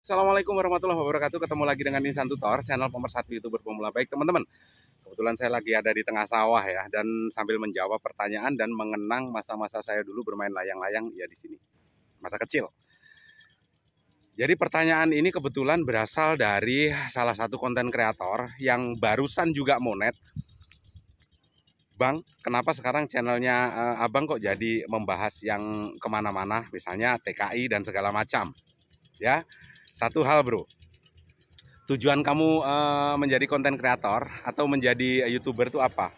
Assalamualaikum warahmatullahi wabarakatuh. Ketemu lagi dengan Insan Tutor, channel pemersatu YouTuber pemula. Baik teman-teman, kebetulan saya lagi ada di tengah sawah ya, dan sambil menjawab pertanyaan dan mengenang masa-masa saya dulu bermain layang-layang ya di sini, masa kecil. Jadi pertanyaan ini kebetulan berasal dari salah satu konten kreator yang barusan juga monet. Bang, kenapa sekarang channelnya Abang kok jadi membahas yang kemana-mana, misalnya TKI dan segala macam? Ya, satu hal bro, tujuan kamu menjadi konten kreator atau menjadi YouTuber itu apa?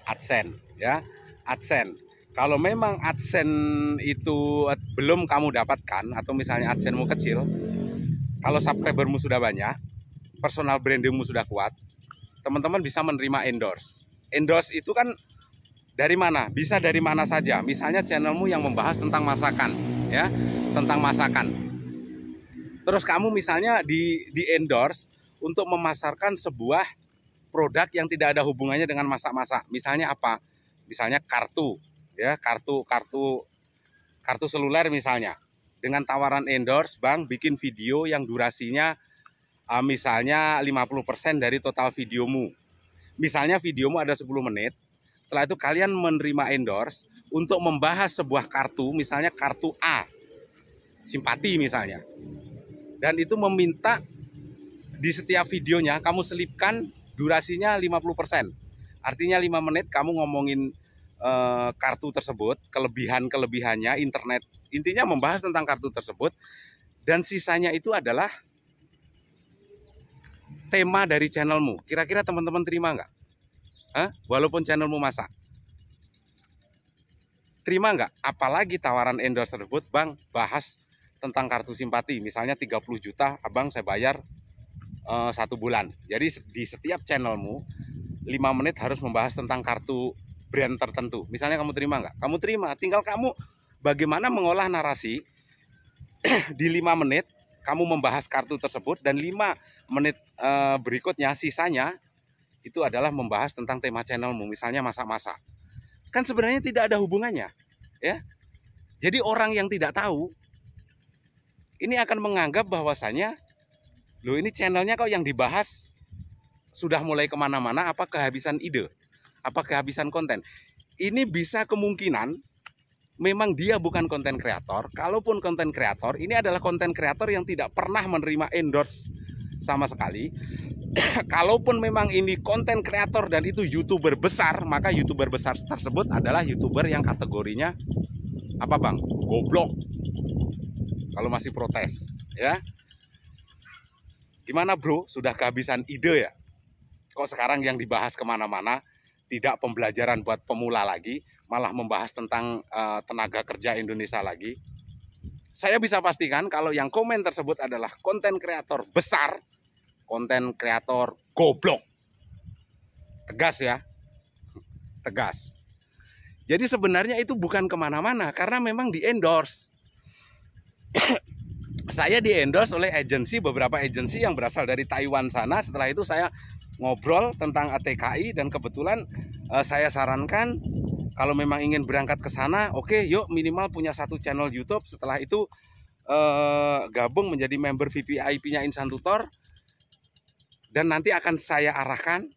AdSense ya, AdSense. Kalau memang AdSense itu belum kamu dapatkan atau misalnya AdSense-mu kecil, kalau subscribermu sudah banyak, personal brandingmu sudah kuat, teman-teman bisa menerima endorse. Endorse itu kan dari mana? Bisa dari mana saja. Misalnya channelmu yang membahas tentang masakan, ya, tentang masakan. Terus kamu misalnya di endorse untuk memasarkan sebuah produk yang tidak ada hubungannya dengan masak-masak. Misalnya apa? Misalnya kartu, ya, kartu seluler misalnya. Dengan tawaran endorse, Bang, bikin video yang durasinya misalnya 50% dari total videomu. Misalnya videomu ada 10 menit. Setelah itu kalian menerima endorse untuk membahas sebuah kartu, misalnya kartu A, simpati misalnya. Dan itu meminta di setiap videonya kamu selipkan durasinya 50%. Artinya 5 menit kamu ngomongin kartu tersebut, kelebihan-kelebihannya, internet. Intinya membahas tentang kartu tersebut. Dan sisanya itu adalah tema dari channelmu. Kira-kira teman-teman terima nggak? Walaupun channelmu masak. Terima nggak? Apalagi tawaran endorse tersebut, Bang, bahas tentang kartu simpati. Misalnya 30 juta, Abang saya bayar 1 bulan. Jadi di setiap channelmu 5 menit harus membahas tentang kartu brand tertentu. Misalnya kamu terima nggak? Kamu terima. Tinggal kamu bagaimana mengolah narasi di 5 menit kamu membahas kartu tersebut, dan 5 menit berikutnya sisanya itu adalah membahas tentang tema channelmu, misalnya masak-masak. Kan sebenarnya tidak ada hubungannya, ya. Jadi orang yang tidak tahu ini akan menganggap bahwasanya, loh, ini channelnya kok yang dibahas sudah mulai kemana-mana, apa kehabisan ide, apa kehabisan konten. Ini bisa kemungkinan memang dia bukan konten kreator. Kalaupun konten kreator, ini adalah konten kreator yang tidak pernah menerima endorse sama sekali. Kalaupun memang ini konten kreator dan itu YouTuber besar, maka YouTuber besar tersebut adalah YouTuber yang kategorinya apa, Bang? Goblok. Kalau masih protes, ya. Gimana bro? Sudah kehabisan ide ya? Kok sekarang yang dibahas kemana-mana tidak pembelajaran buat pemula lagi, malah membahas tentang tenaga kerja Indonesia lagi. Saya bisa pastikan kalau yang komen tersebut adalah konten kreator besar, konten kreator goblok. Tegas ya, tegas. Jadi sebenarnya itu bukan kemana-mana, karena memang di endorse. Saya di endorse oleh agensi, beberapa agensi yang berasal dari Taiwan sana. Setelah itu saya ngobrol tentang TKI, dan kebetulan saya sarankan kalau memang ingin berangkat ke sana, oke, yuk minimal punya 1 channel YouTube. Setelah itu gabung menjadi member VVIP-nya Insan Tutor. Dan nanti akan saya arahkan,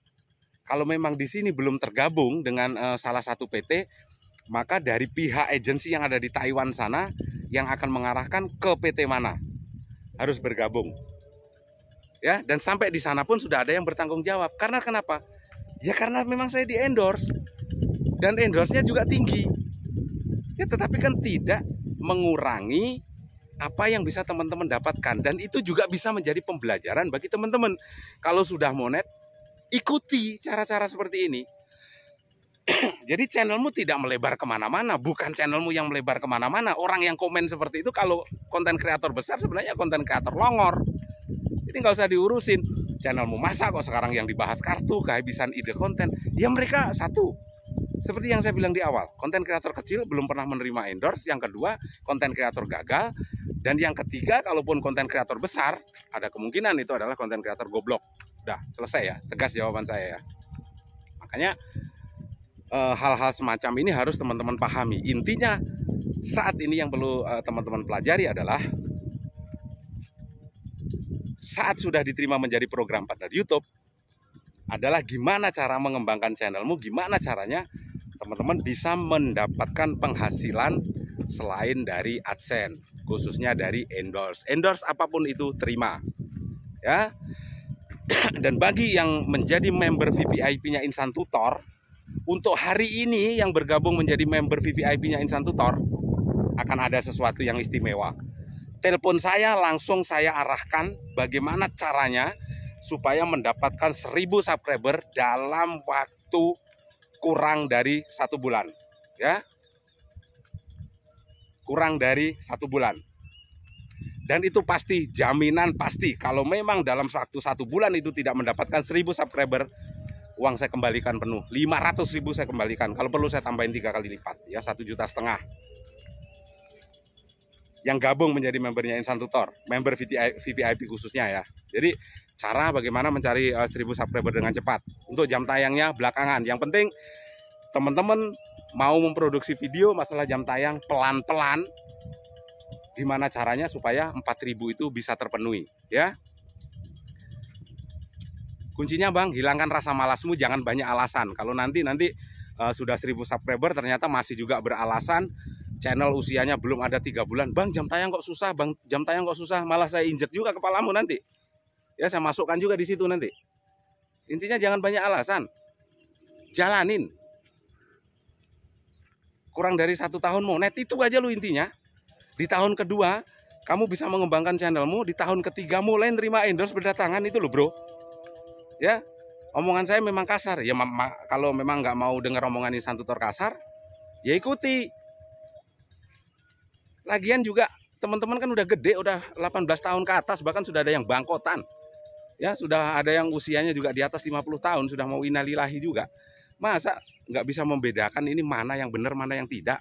kalau memang di sini belum tergabung dengan salah satu PT, maka dari pihak agensi yang ada di Taiwan sana yang akan mengarahkan ke PT mana harus bergabung. Ya, dan sampai di sana pun sudah ada yang bertanggung jawab. Karena kenapa? Ya karena memang saya di endorse. Dan endorse-nya juga tinggi. Ya, tetapi kan tidak mengurangi apa yang bisa teman-teman dapatkan, dan itu juga bisa menjadi pembelajaran bagi teman-teman. Kalau sudah monet, ikuti cara-cara seperti ini. Jadi channelmu tidak melebar kemana-mana, bukan channelmu yang melebar kemana-mana. Orang yang komen seperti itu kalau konten kreator besar sebenarnya konten kreator longor. Jadi nggak usah diurusin. Channelmu masa kok sekarang yang dibahas kartu, kehabisan ide konten. Ya mereka satu, seperti yang saya bilang di awal, konten kreator kecil belum pernah menerima endorse. Yang kedua, konten kreator gagal. Dan yang ketiga, kalaupun konten kreator besar, ada kemungkinan itu adalah konten kreator goblok. Udah, selesai ya, tegas jawaban saya ya. Makanya hal-hal semacam ini harus teman-teman pahami. Intinya saat ini yang perlu teman-teman pelajari adalah saat sudah diterima menjadi program partner YouTube adalah gimana cara mengembangkan channelmu, gimana caranya teman-teman bisa mendapatkan penghasilan selain dari AdSense, khususnya dari endorse apapun itu terima ya. Dan bagi yang menjadi member VVIP-nya Insan Tutor, untuk hari ini yang bergabung menjadi member VVIP-nya Insan Tutor akan ada sesuatu yang istimewa. Telepon saya, langsung saya arahkan bagaimana caranya supaya mendapatkan 1000 subscriber dalam waktu kurang dari 1 bulan ya, kurang dari 1 bulan. Dan itu pasti, jaminan pasti, kalau memang dalam waktu 1 bulan itu tidak mendapatkan 1000 subscriber, uang saya kembalikan penuh. 500.000 saya kembalikan, kalau perlu saya tambahin 3 kali lipat ya, 1,5 juta yang gabung menjadi membernya Insan Tutor, member VVIP khususnya ya. Jadi cara bagaimana mencari 1000 subscriber dengan cepat. Untuk jam tayangnya belakangan. Yang penting teman-teman mau memproduksi video, masalah jam tayang pelan-pelan. Gimana caranya supaya 4.000 itu bisa terpenuhi ya. Kuncinya Bang, hilangkan rasa malasmu, jangan banyak alasan. Kalau nanti sudah 1000 subscriber ternyata masih juga beralasan, channel usianya belum ada 3 bulan, Bang jam tayang kok susah, Bang jam tayang kok susah, malah saya injek juga kepalamu nanti ya, saya masukkan juga di situ nanti. Intinya jangan banyak alasan, jalanin. Kurang dari 1 tahun monet, itu aja lu intinya. Di tahun kedua kamu bisa mengembangkan channelmu, di tahun ketiga mulai nerima endorse berdatangan, itu loh bro ya. Omongan saya memang kasar ya, kalau memang nggak mau dengar omongan Insan Tutor kasar ya ikuti. Lagian juga teman-teman kan udah gede, udah 18 tahun ke atas, bahkan sudah ada yang bangkotan ya, sudah ada yang usianya juga di atas 50 tahun, sudah mau innalillahi juga. Masa nggak bisa membedakan ini mana yang benar, mana yang tidak?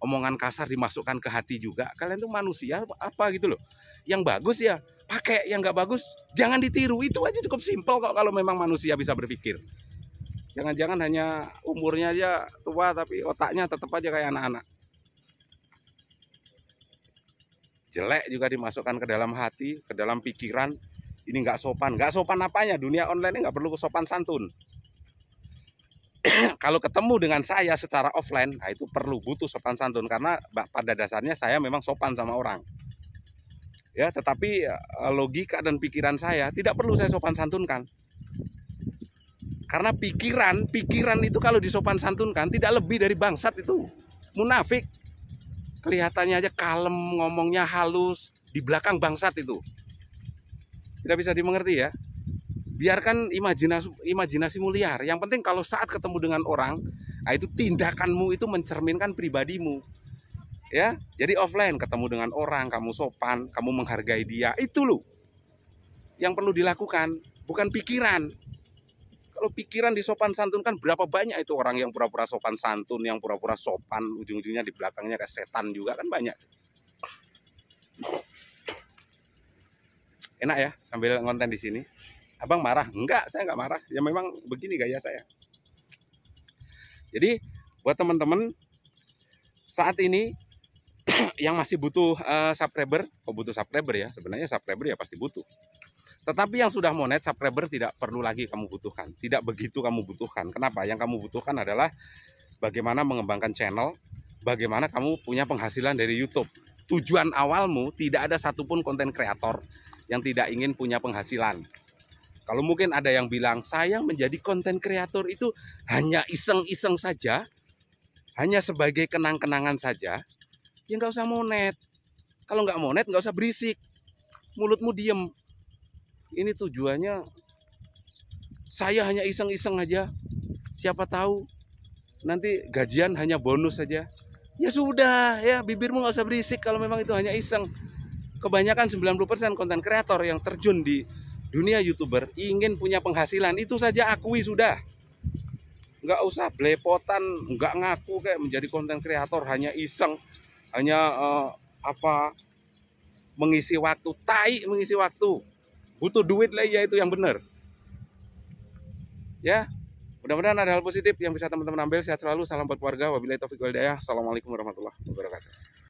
Omongan kasar dimasukkan ke hati juga. Kalian tuh manusia apa gitu loh. Yang bagus ya pakai, yang nggak bagus jangan ditiru. Itu aja cukup simpel kok kalau memang manusia bisa berpikir. Jangan-jangan hanya umurnya aja tua tapi otaknya tetap aja kayak anak-anak. Jelek juga dimasukkan ke dalam hati, ke dalam pikiran. Ini nggak sopan. Nggak sopan apanya? Dunia online ini nggak perlu sopan santun. Kalau ketemu dengan saya secara offline, nah itu butuh sopan santun, karena pada dasarnya saya memang sopan sama orang ya. Tetapi logika dan pikiran saya tidak perlu saya sopan santunkan, karena pikiran itu kalau disopan santunkan tidak lebih dari bangsat, itu munafik. Kelihatannya aja kalem, ngomongnya halus, di belakang bangsat, itu tidak bisa dimengerti ya. Biarkan imajinasimu liar. Yang penting kalau saat ketemu dengan orang, nah itu tindakanmu itu mencerminkan pribadimu ya. Jadi offline ketemu dengan orang, kamu sopan, kamu menghargai dia, itu loh yang perlu dilakukan, bukan pikiran. Kalau pikiran disopan santunkan, berapa banyak itu orang yang pura-pura sopan santun, yang pura-pura sopan, ujung-ujungnya di belakangnya kayak setan juga kan banyak. Enak ya sambil ngonten di sini. Abang marah? Enggak, saya enggak marah. Ya memang begini gaya saya. Jadi buat teman-teman saat ini yang masih butuh subscriber, butuh subscriber ya. Sebenarnya subscriber ya pasti butuh. Tetapi yang sudah monet, subscriber tidak perlu lagi kamu butuhkan. Tidak begitu kamu butuhkan. Kenapa? Yang kamu butuhkan adalah bagaimana mengembangkan channel, bagaimana kamu punya penghasilan dari YouTube. Tujuan awalmu, tidak ada satupun konten kreator yang tidak ingin punya penghasilan. Kalau mungkin ada yang bilang, saya menjadi konten kreator itu hanya iseng-iseng saja, hanya sebagai kenang-kenangan saja, ya nggak usah monet. Kalau nggak monet, nggak usah berisik, mulutmu diem. Ini tujuannya, saya hanya iseng-iseng aja, siapa tahu nanti gajian hanya bonus saja. Ya sudah, ya bibirmu nggak usah berisik kalau memang itu hanya iseng. Kebanyakan 90% konten kreator yang terjun di dunia YouTuber ingin punya penghasilan, itu saja akui sudah. Nggak usah belepotan, nggak ngaku kayak menjadi konten kreator hanya iseng, hanya mengisi waktu, mengisi waktu. Butuh duit lah ya, itu yang benar. Ya, mudah-mudahan ada hal positif yang bisa teman-teman ambil. Sehat selalu, salam buat keluarga. Wabillahi taufiq wal hidayah. Assalamualaikum warahmatullahi wabarakatuh.